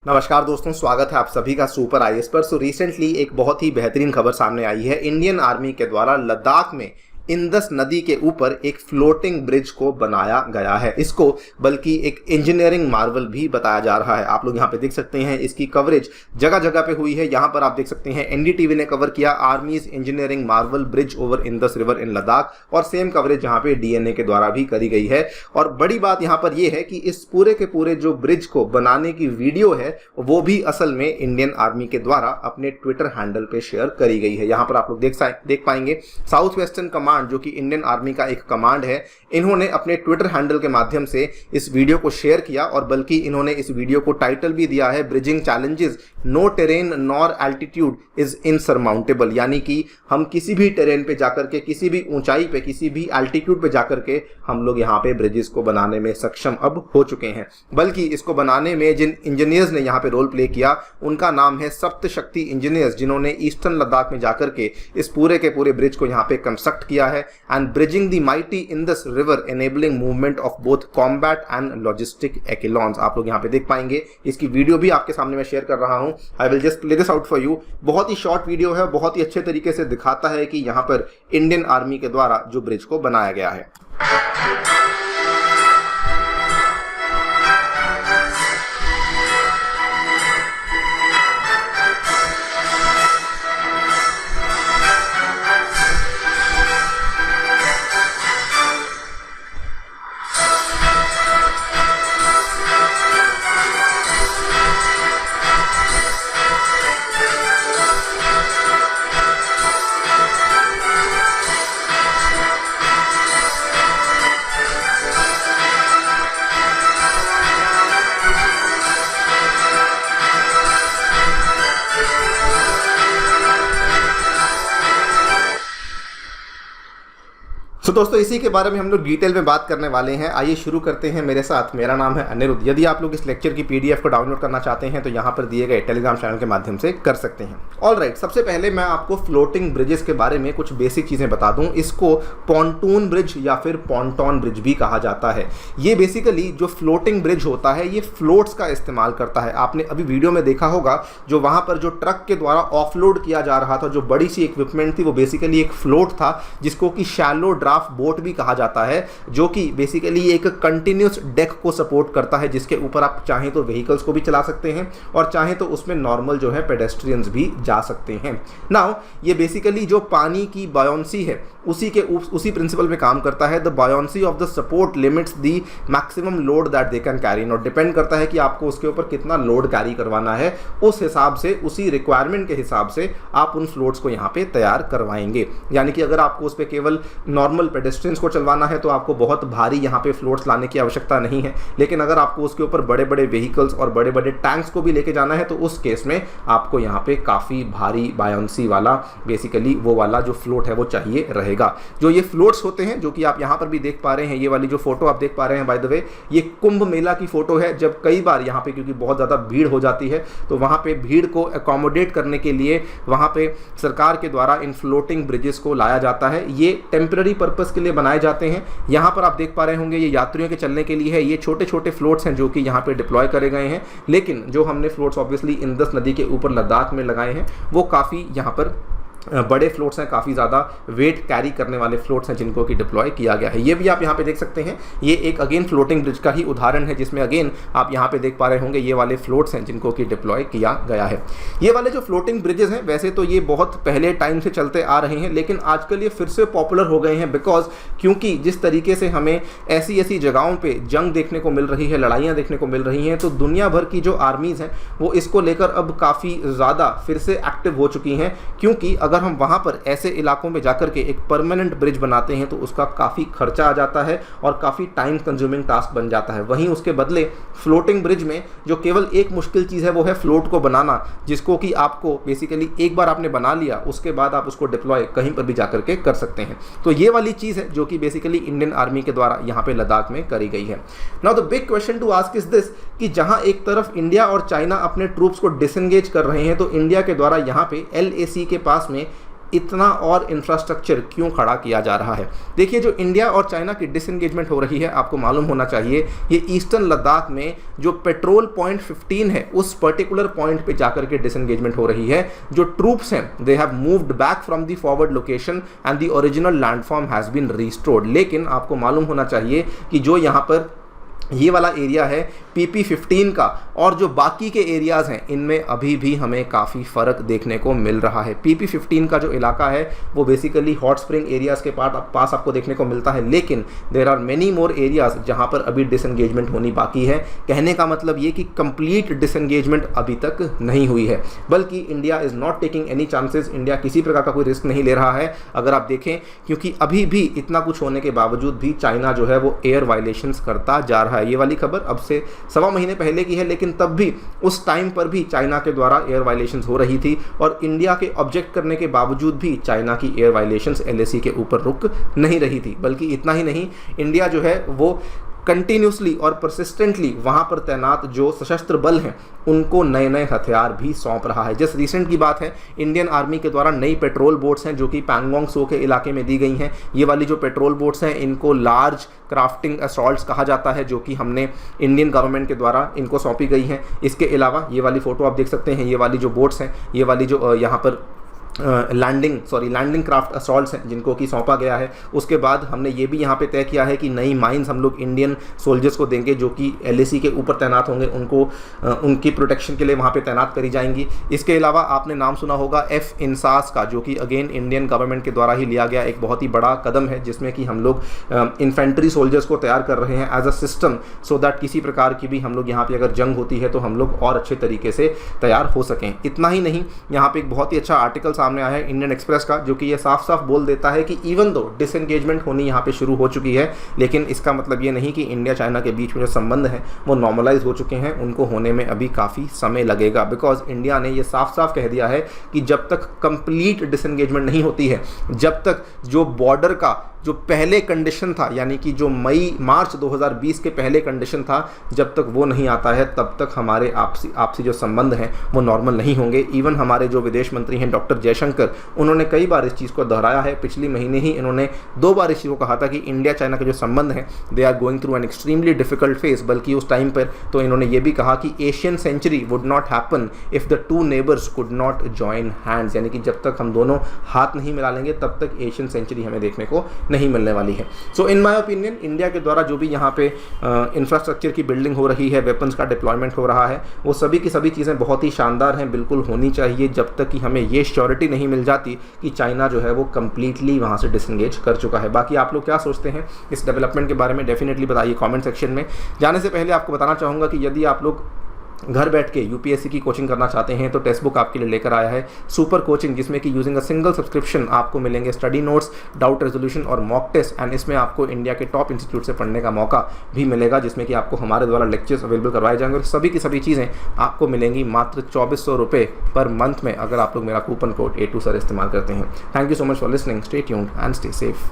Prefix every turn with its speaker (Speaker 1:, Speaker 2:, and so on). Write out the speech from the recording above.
Speaker 1: नमस्कार दोस्तों, स्वागत है आप सभी का सुपर आईएएस पर। रिसेंटली एक बहुत ही बेहतरीन खबर सामने आई है। इंडियन आर्मी के द्वारा लद्दाख में इंदस नदी के ऊपर एक फ्लोटिंग ब्रिज को बनाया गया है। इसको बल्कि एक इंजीनियरिंग मार्वल भी बताया जा रहा है। आप लोग यहाँ पे देख सकते हैं, इसकी कवरेज जगह जगह पे हुई है। यहाँ पर आप देख सकते हैं एनडीटीवी ने कवर किया आर्मीज engineering Marvel bridge over Indus river in Ladakh, और सेम कवरेज यहाँ पे डीएनए के द्वारा भी करी गई है। और बड़ी बात यहाँ पर यह है कि इस पूरे के पूरे जो ब्रिज को बनाने की वीडियो है वो भी असल में इंडियन आर्मी के द्वारा अपने ट्विटर हैंडल पे शेयर करी गई है। यहाँ पर आप लोग देख पाएंगे साउथ वेस्टर्न कमांड, जो कि इंडियन आर्मी का एक कमांड है, इन्होंने अपने ट्विटर हैंडल के माध्यम से इस वीडियो को शेयर किया, और बल्कि इन्होंने इस वीडियो को टाइटल भी दिया है bridging challenges, no terrain nor altitude is insurmountable. यानी कि हम किसी भी टेरेन पे जाकर के, किसी भी ऊंचाई पे, किसी भी एल्टीट्यूड पे जाकर के हम लोग यहाँ पे ब्रिजेस को बनाने में सक्षम अब हो चुके हैं। बल्कि इसको बनाने में जिन इंजीनियर्स ने यहाँ पे रोल प्ले किया उनका नाम है सप्तशक्ति इंजीनियर्स, जिन्होंने ईस्टर्न लद्दाख में जाकर के इस पूरे के पूरे ब्रिज को यहाँ पे कंस्ट्रक्ट किया है। And bridging the mighty Indus river enabling movement of both combat and logistic echelons. आप लोग यहाँ पे देख पाएंगे, इसकी वीडियो भी आपके सामने मैं शेयर कर रहा हूँ। I will just play this out for you. बहुत ही शॉर्ट वीडियो है, बहुत ही अच्छे तरीके से दिखाता है कि यहाँ पर इंडियन आर्मी के द्वारा जो ब्रिज को बनाया गया है। तो दोस्तों, इसी के बारे में हम लोग डिटेल में बात करने वाले हैं। आइए शुरू करते हैं मेरे साथ। मेरा नाम है अनिरुद्ध। यदि आप लोग इस लेक्चर की पीडीएफ को डाउनलोड करना चाहते हैं तो यहाँ पर दिए गए टेलीग्राम चैनल के माध्यम से कर सकते हैं। ऑलराइट, सबसे पहले मैं आपको फ्लोटिंग ब्रिजेस के बारे में कुछ बेसिक चीज़ें बता दूँ। इसको पॉन्टून ब्रिज या फिर पॉन्टॉन ब्रिज भी कहा जाता है। ये बेसिकली जो फ्लोटिंग ब्रिज होता है ये फ्लोट्स का इस्तेमाल करता है। आपने अभी वीडियो में देखा होगा, जो वहाँ पर जो ट्रक के द्वारा ऑफलोड किया जा रहा था, जो बड़ी सी इक्विपमेंट थी, वो बेसिकली एक फ्लोट था, जिसको कि शैलो ड्राफ्ट बोट भी कहा जाता है, जो कि बेसिकली एक कंटिन्यूस डेक को सपोर्ट करता है, जिसके ऊपर आप चाहें तो व्हीकल्स को भी चला सकते हैं और चाहें तो उसमें नॉर्मल जो है पेडेस्ट्रियंस भी जा सकते हैं। नाउ ये बेसिकली जो पानी की बायोंसी है उसी प्रिंसिपल पे काम करता है। The buoyancy of the support limits the maximum load that they can carry. और डिपेंड करता है कि आपको उसके ऊपर कितना लोड कैरी करवाना है, उस हिसाब से, उसी रिक्वायरमेंट के हिसाब से आप उन फ्लोट्स को यहाँ पे तैयार करवाएंगे। यानी कि अगर आपको उस पर केवल नॉर्मल पेडेस्ट्रियंस को चलवाना है तो आपको बहुत भारी यहाँ पे फ्लोट्स लाने की आवश्यकता नहीं है। लेकिन अगर आपको उसके ऊपर बड़े बड़े व्हीकल्स और बड़े बड़े टैंक्स को भी लेके जाना है तो उस केस में आपको यहाँ पे काफ़ी भारी बायोंसी वाला, बेसिकली वो वाला जो फ्लोट है वो चाहिए रहेगा। जो ये फ्लोट्स होते हैं, जो कि आप यहाँ पर भी देख पा रहे हैं, ये वाली जो फोटो आप देख पा रहे हैं, बाय द वे ये कुंभ मेला की फोटो है, जब कई बार यहाँ पे क्योंकि बहुत ज़्यादा भीड़ हो जाती है तो वहाँ पे भीड़ को अकोमोडेट करने के लिए वहाँ पे सरकार के द्वारा इन फ्लोटिंग ब्रिजेस को लाया जाता है। ये टेम्पररी पर्पस के लिए बनाए जाते हैं। यहाँ पर आप देख पा रहे होंगे, ये यात्रियों के चलने के लिए है। ये छोटे छोटे फ्लोट्स हैं जो कि यहाँ पे डिप्लॉय करे गए हैं, लेकिन जो हमने फ्लोट्स ऑब्वियसली इंदस नदी के ऊपर लद्दाख में लगाए हैं वो काफ़ी यहाँ पर बड़े फ्लोट्स हैं, काफ़ी ज़्यादा वेट कैरी करने वाले फ्लोट्स हैं जिनको कि डिप्लॉय किया गया है। ये भी आप यहाँ पे देख सकते हैं, ये एक अगेन फ्लोटिंग ब्रिज का ही उदाहरण है, जिसमें अगेन आप यहाँ पे देख पा रहे होंगे ये वाले फ्लोट्स हैं जिनको कि डिप्लॉय किया गया है। ये वाले जो फ्लोटिंग ब्रिजेस हैं, वैसे तो ये बहुत पहले टाइम से चलते आ रहे हैं, लेकिन आजकल ये फिर से पॉपुलर हो गए हैं। बिकॉज क्योंकि जिस तरीके से हमें ऐसी ऐसी जगहों पर जंग देखने को मिल रही है, लड़ाइयाँ देखने को मिल रही हैं, तो दुनिया भर की जो आर्मीज़ हैं वो इसको लेकर अब काफ़ी ज़्यादा फिर से एक्टिव हो चुकी हैं। क्योंकि अगर हम वहाँ पर ऐसे इलाकों में जाकर के एक परमानेंट ब्रिज बनाते हैं तो उसका काफ़ी खर्चा आ जाता है और काफ़ी टाइम कंज्यूमिंग टास्क बन जाता है। वहीं उसके बदले फ्लोटिंग ब्रिज में जो केवल एक मुश्किल चीज़ है वो है फ्लोट को बनाना, जिसको कि आपको बेसिकली एक बार आपने बना लिया उसके बाद आप उसको डिप्लॉय कहीं पर भी जाकर के कर सकते हैं। तो ये वाली चीज़ है जो कि बेसिकली इंडियन आर्मी के द्वारा यहाँ पे लद्दाख में करी गई है। Now the big question to ask is this, कि जहाँ एक तरफ इंडिया और चाइना अपने ट्रूप्स को डिसएंगेज कर रहे हैं, तो इंडिया के द्वारा यहाँ पे LAC के पास में इतना और इंफ्रास्ट्रक्चर क्यों खड़ा किया जा रहा है? देखिए, जो इंडिया और चाइना की डिसएंगेजमेंट हो रही है, आपको मालूम होना चाहिए ये ईस्टर्न लद्दाख में जो पेट्रोल पॉइंट 15 है उस पर्टिकुलर पॉइंट पे जाकर के डिसएंगेजमेंट हो रही है। जो ट्रूप्स हैं they have moved back from the forward location and the original landform has been restored. लेकिन आपको मालूम होना चाहिए कि जो यहाँ पर ये वाला एरिया है PP15 का और जो बाकी के एरियाज़ हैं इनमें अभी भी हमें काफ़ी फ़र्क देखने को मिल रहा है। PP15 का जो इलाका है वो बेसिकली हॉट स्प्रिंग एरियाज़ के पास आपको देखने को मिलता है, लेकिन there are many more areas जहाँ पर अभी डिसएंगेजमेंट होनी बाकी है। कहने का मतलब ये कि कंप्लीट डिसएंगेजमेंट अभी तक नहीं हुई है, बल्कि India is not taking any chances. India किसी प्रकार का कोई रिस्क नहीं ले रहा है अगर आप देखें, क्योंकि अभी भी इतना कुछ होने के बावजूद भी चाइना जो है वो एयर वायलेशंस करता जा रहा है। ये वाली खबर अब से 1.25 महीने पहले की है, लेकिन तब भी उस टाइम पर भी चाइना के द्वारा एयर वायलेशंस हो रही थी और इंडिया के ऑब्जेक्ट करने के बावजूद भी चाइना की एयर वायलेशंस LAC के ऊपर रुक नहीं रही थी। बल्कि इतना ही नहीं, इंडिया जो है वो कंटिन्यूसली और परसिस्टेंटली वहाँ पर तैनात जो सशस्त्र बल हैं उनको नए नए हथियार भी सौंप रहा है। जस्ट रिसेंट की बात है, इंडियन आर्मी के द्वारा नई पेट्रोल बोट्स हैं जो कि पैंगोंग सो के इलाके में दी गई हैं। ये वाली जो पेट्रोल बोट्स हैं इनको लार्ज क्राफ्टिंग असॉल्ट्स कहा जाता है, जो कि हमने इंडियन गवर्नमेंट के द्वारा इनको सौंपी गई हैं। इसके अलावा ये वाली फ़ोटो आप देख सकते हैं, ये वाली जो बोट्स हैं, ये वाली जो यहाँ पर लैंडिंग क्राफ्ट असॉल्ट्स हैं जिनको कि सौंपा गया है। उसके बाद हमने ये भी यहाँ पे तय किया है कि नई माइंस हम लोग इंडियन सोल्जर्स को देंगे जो कि LAC के ऊपर तैनात होंगे, उनको उनकी प्रोटेक्शन के लिए वहाँ पे तैनात करी जाएंगी। इसके अलावा आपने नाम सुना होगा F-INSAS का, जो कि अगेन इंडियन गवर्नमेंट के द्वारा ही लिया गया एक बहुत ही बड़ा कदम है, जिसमें कि हम लोग इन्फेंट्री सोल्जर्स को तैयार कर रहे हैं as a system, so that किसी प्रकार की भी हम लोग यहाँ पर अगर जंग होती है तो हम लोग और अच्छे तरीके से तैयार हो सकें। इतना ही नहीं, यहाँ पर एक बहुत ही अच्छा आर्टिकल सामने आया है इंडियन एक्सप्रेस का, जो कि ये साफ साफ बोल देता है कि इवन दो डिसएंगेजमेंट होनी यहाँ पे शुरू हो चुकी है, लेकिन इसका मतलब ये नहीं कि इंडिया चाइना के बीच में जो संबंध हैं वो नॉर्मलाइज हो चुके हैं, उनको होने में अभी काफ़ी समय लगेगा। बिकॉज इंडिया ने ये साफ साफ कह दिया है कि जब तक कंप्लीट डिसएंगेजमेंट नहीं होती है, जब तक जो बॉर्डर का जो पहले कंडीशन था, यानी कि जो मार्च 2020 के पहले कंडीशन था, जब तक वो नहीं आता है तब तक हमारे आपसी जो संबंध हैं वो नॉर्मल नहीं होंगे। इवन हमारे जो विदेश मंत्री हैं डॉक्टर जयशंकर, उन्होंने कई बार इस चीज़ को दोहराया है। पिछले महीने ही इन्होंने 2 बार इस चीज़ को कहा था कि इंडिया चाइना के जो संबंध हैं they are going through an extremely difficult phase. बल्कि उस टाइम पर तो इन्होंने ये भी कहा कि Asian century would not happen if the 2 neighbours could not join hands, यानी कि जब तक हम दोनों हाथ नहीं मिला लेंगे तब तक एशियन सेंचुरी हमें देखने को नहीं मिलने वाली है। सो इन माय ओपिनियन, इंडिया के द्वारा जो भी यहाँ पे इंफ्रास्ट्रक्चर की बिल्डिंग हो रही है, वेपन्स का डिप्लॉयमेंट हो रहा है, वो सभी की सभी चीज़ें बहुत ही शानदार हैं, बिल्कुल होनी चाहिए, जब तक कि हमें ये श्योरिटी नहीं मिल जाती कि चाइना जो है वो कंप्लीटली वहाँ से डिसएंगेज कर चुका है। बाकी आप लोग क्या सोचते हैं इस डेवलपमेंट के बारे में, डेफिनेटली बताइए कॉमेंट सेक्शन में। जाने से पहले आपको बताना चाहूँगा कि यदि आप लोग घर बैठ के UPSC की कोचिंग करना चाहते हैं तो टेक्स्ट बुक आपके लिए लेकर आया है सुपर कोचिंग, जिसमें कि यूजिंग अ सिंगल सब्सक्रिप्शन आपको मिलेंगे स्टडी नोट्स, डाउट रेजोल्यूशन और मॉक टेस्ट, एंड इसमें आपको इंडिया के टॉप इंस्टीट्यूट से पढ़ने का मौका भी मिलेगा, जिसमें कि आपको हमारे द्वारा लेक्चर्स अवेलेबल करवाए जाएंगे और सभी की सभी चीज़ें आपको मिलेंगी मात्र 2400 रुपये पर मंथ में, अगर आप लोग मेरा कूपन कोड A2 सर इस्तेमाल करते हैं। Thank you so much for listening, stay tuned and stay safe.